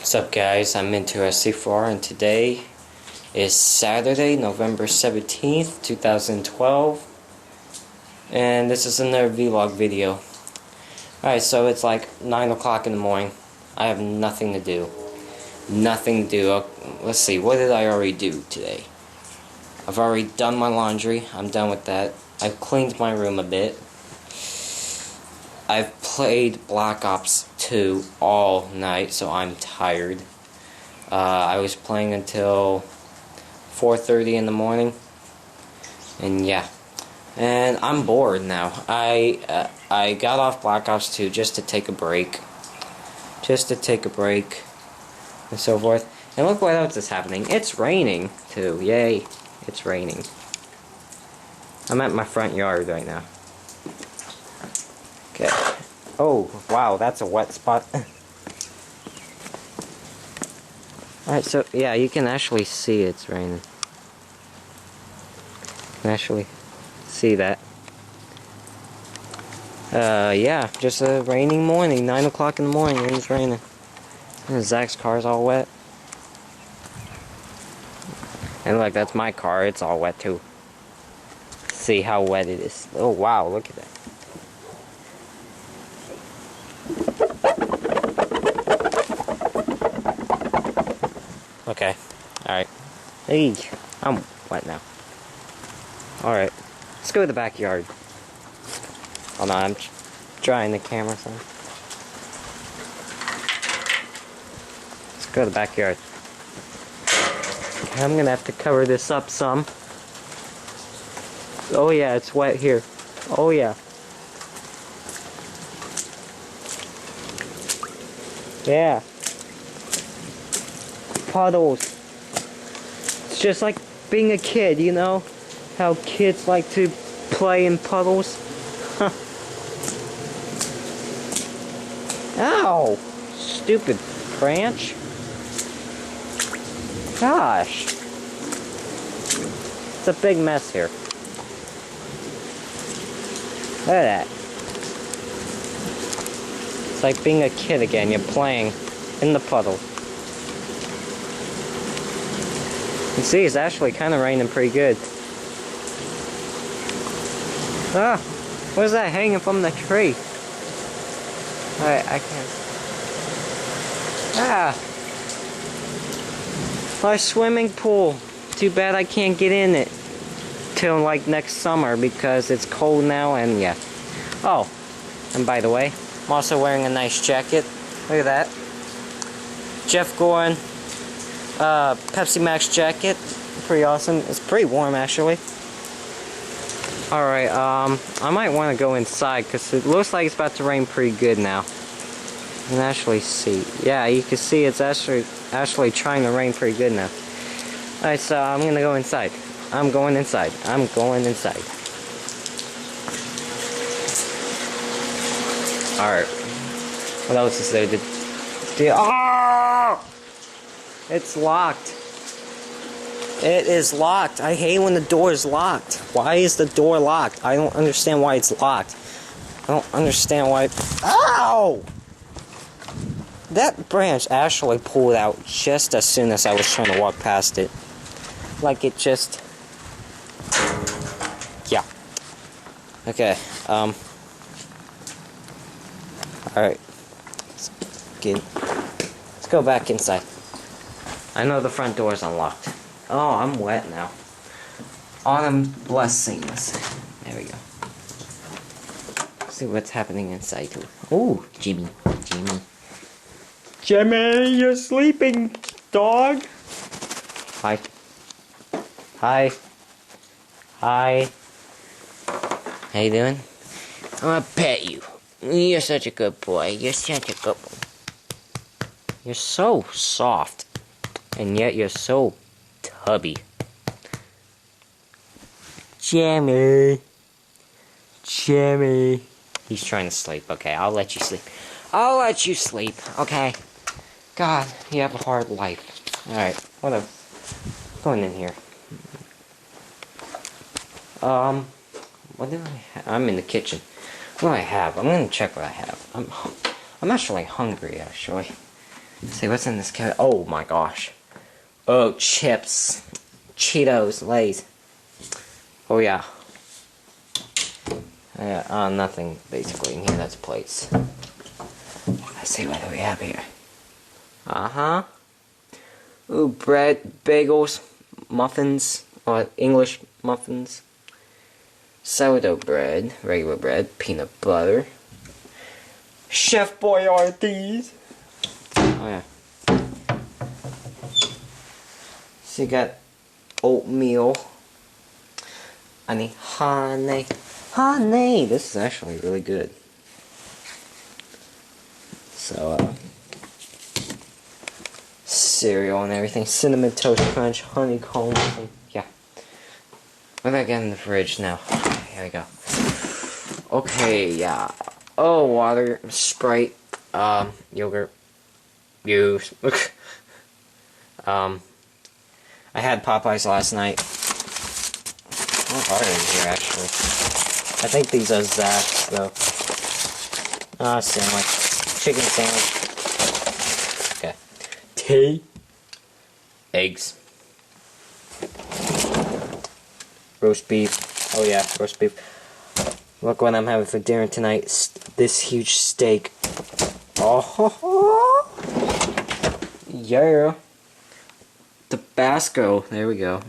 What's up, guys? I'm Into SC4, and today is Saturday, November 17th, 2012, and this is another vlog video. Alright, so it's like 9 o'clock in the morning. I have nothing to do. Let's see, what did I already do today? I've already done my laundry. I'm done with that. I've cleaned my room a bit. I've played Black Ops 2 all night, so I'm tired. I was playing until 4:30 in the morning, and yeah, and I'm bored now. I got off Black Ops 2 just to take a break, and so forth. And look what else is happening. It's raining too. Yay! It's raining. I'm at my front yard right now. Okay. Oh, wow, that's a wet spot. Alright, so, yeah, you can actually see it's raining. You can actually see that. Yeah, just a raining morning, 9 o'clock in the morning, and it's raining. And Zach's car's all wet. And look, that's my car, it's all wet too. See how wet it is. Oh, wow, look at that. Okay, alright. Hey, I'm wet now. Alright, let's go to the backyard. Hold on, I'm trying the camera some. Let's go to the backyard. Okay, I'm gonna have to cover this up some. Oh yeah, it's wet here. Oh yeah. Yeah. Puddles. It's just like being a kid, you know? How kids like to play in puddles. Huh. Ow! Stupid branch. Gosh. It's a big mess here. Look at that. It's like being a kid again. You're playing in the puddle. You see, it's actually kind of raining pretty good. Ah, what is that hanging from the tree? Alright, I can't. Ah, my swimming pool. Too bad I can't get in it till like next summer because it's cold now and yeah. Oh, and by the way, I'm also wearing a nice jacket. Look at that. Jeff Gordon. Pepsi Max jacket, pretty awesome. It's pretty warm actually. Alright, I might want to go inside because it looks like it's about to rain pretty good now. You can actually see. Yeah, you can see it's actually trying to rain pretty good now. Alright, so I'm gonna go inside. I'm going inside. Alright. What else is there? Oh! It's locked. It is locked. I hate when the door is locked. Why is the door locked? I don't understand why it's locked. I don't understand why. Ow! That branch actually pulled out just as soon as I was trying to walk past it. Like it just. Yeah. Okay. Alright. Let's go back inside. I know the front door is unlocked. Oh, I'm wet now. Autumn blessings. There we go. Let's see what's happening inside too. Oh, Jimmy, you're sleeping, dog. Hi. How you doing? I'm gonna pet you. You're such a good boy. You're so soft. And yet you're so tubby. Jimmy. He's trying to sleep. Okay, I'll let you sleep. Okay. God, you have a hard life. Alright, going in here. What do I have? I'm in the kitchen. What do I have? I'm gonna check what I have. I'm actually hungry, actually. Let's see what's in this can. Oh my gosh. Oh, chips. Cheetos, Lay's. Oh yeah. Nothing basically in here. That's plates. Let's see what do we have here. Uh-huh. Ooh, bread, bagels, muffins, or English muffins. Sourdough bread, regular bread, peanut butter. Chef Boyardee's. Oh yeah. So you got oatmeal. Honey. This is actually really good. So, cereal and everything. Cinnamon Toast Crunch, honeycomb, and yeah. What did I get in the fridge now? Here we go. Okay, yeah. Oh, water, Sprite, yogurt, juice. I had Popeyes last night. What are they here, actually? I think these are Zax's, though. Sandwich. Chicken sandwich. Okay. Tea. Eggs. Roast beef. Oh yeah, roast beef. Look what I'm having for dinner tonight. This huge steak. Oh, yeah. Tabasco. There we go.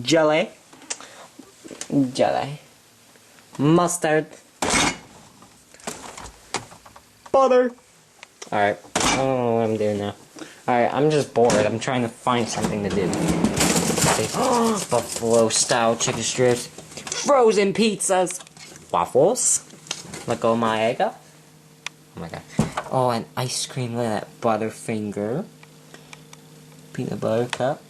Jelly. Mustard. Butter. Alright. I don't know what I'm doing now. Alright, I'm just bored. I'm trying to find something to do. Buffalo style chicken strips. Frozen pizzas. Waffles. Look at my egg. Oh my god. Oh, and ice cream. Look at that. Butterfinger. Peanut butter cup.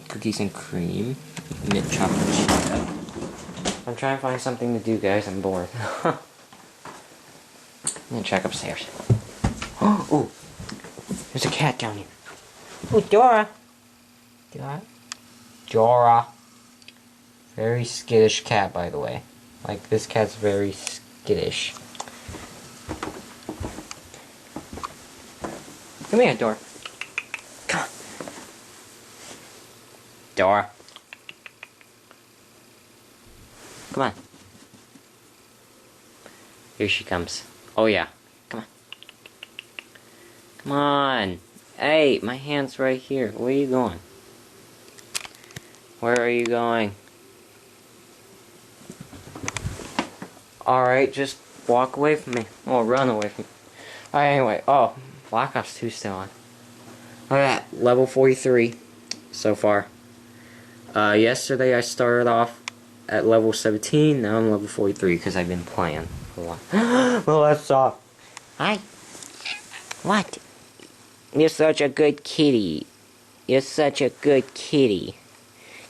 Cookies and cream. Mint chocolate chip. I'm trying to find something to do, guys. I'm bored. I'm gonna check upstairs. Oh, there's a cat down here. Oh, Dora. Dora. Very skittish cat, by the way. Like, this cat's very skittish. Come here, Dora. Come on. Dora. Come on. Here she comes. Oh yeah. Come on. Come on. Hey, my hand's right here. Where are you going? Where are you going? Alright, just walk away from me. Oh, run away from me. Alright, anyway. Oh, Black Ops 2 still on. Alright, level 43 so far. Yesterday I started off at level 17, now I'm level 43 because I've been playing for a while. Well, that's all. Hi. What? You're such a good kitty. You're such a good kitty.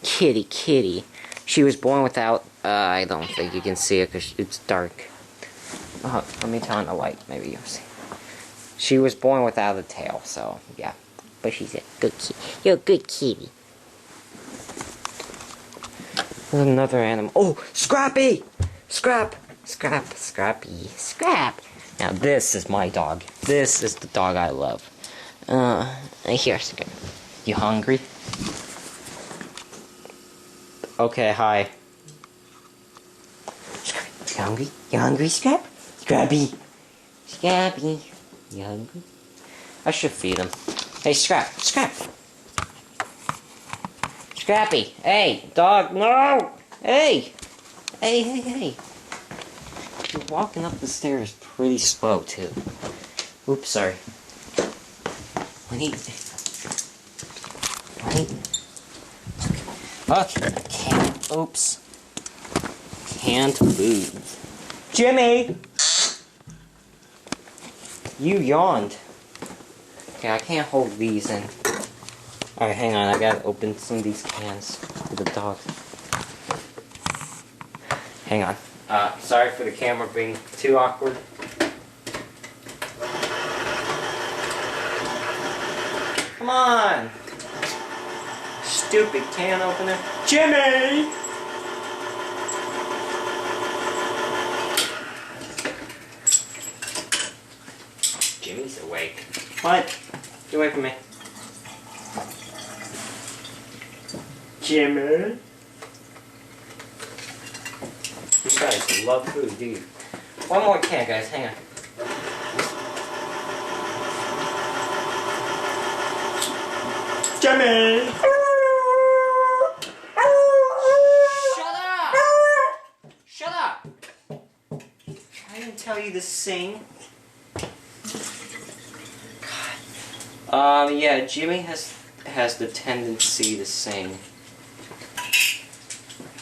Kitty. She was born without, I don't think you can see it because it's dark. Oh, let me turn on the light, maybe you'll see. She was born without a tail, so, yeah. But she's a good kitty. You're a good kitty. There's another animal. Oh, Scrappy! Scrappy. Now this is my dog. This is the dog I love. Here, Scrap. You hungry? Okay, hi. Scrappy, you hungry? You hungry, Scrap? Scrappy. You hungry? I should feed him. Hey, Scrap. Scrappy, hey, dog, no! Hey! Hey. You're walking up the stairs pretty slow, too. Oops, sorry. Okay, oops. Can't move. Jimmy! You yawned. Okay, I can't hold these in. Alright, hang on, I gotta open some of these cans for the dog. Hang on. Sorry for the camera being too awkward. Come on! Stupid can opener. Jimmy! Jimmy's What? Get away from me. Jimmy. You guys love food, do you? One more can, guys. Hang on. Jimmy! Shut up! Shut up! I didn't tell you to sing. God. Yeah, Jimmy has the tendency to sing.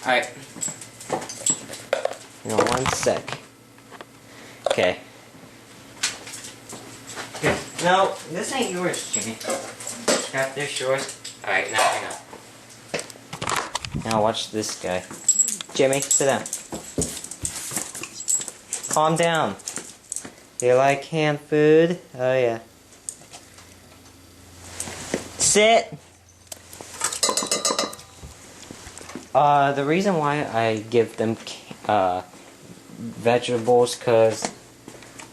Alright. One sec. Okay. Here. No, this ain't yours, Jimmy. Got this yours. Alright, now hang on. Now watch this guy. Jimmy, sit down. Calm down. You like canned food? Oh yeah. Sit! The reason why I give them vegetables, cause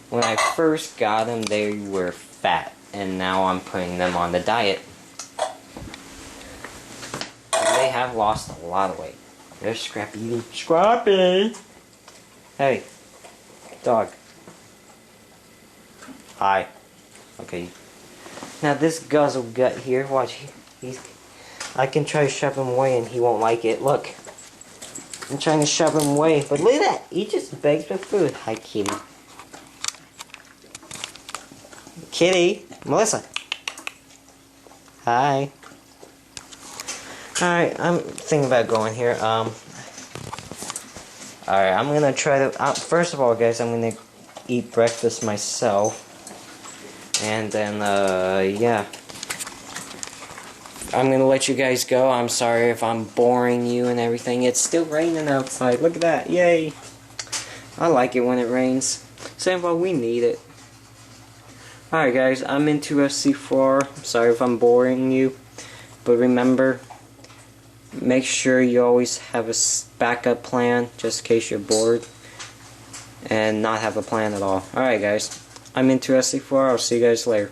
when I first got them they were fat, and now I'm putting them on the diet. They have lost a lot of weight. They're Scrappy eating. Scrappy! Hey, dog. Hi. Okay. Now this guzzle gut here, watch. I can try to shove him away and he won't like it. Look. I'm trying to shove him away, but look at that. He just begs for food. Hi, kitty. Kitty. Melissa. Hi. Alright, I'm thinking about going here. Alright, I'm gonna try to... first of all, guys, I'm gonna eat breakfast myself. And then, yeah. I'm gonna let you guys go. I'm sorry if I'm boring you and everything. It's still raining outside. Look at that. Yay. I like it when it rains. Same while we need it. Alright guys, I'm into SC4. I'm sorry if I'm boring you. But remember, make sure you always have a backup plan just in case you're bored. And not have a plan at all. Alright guys, I'm into SC4. I'll see you guys later.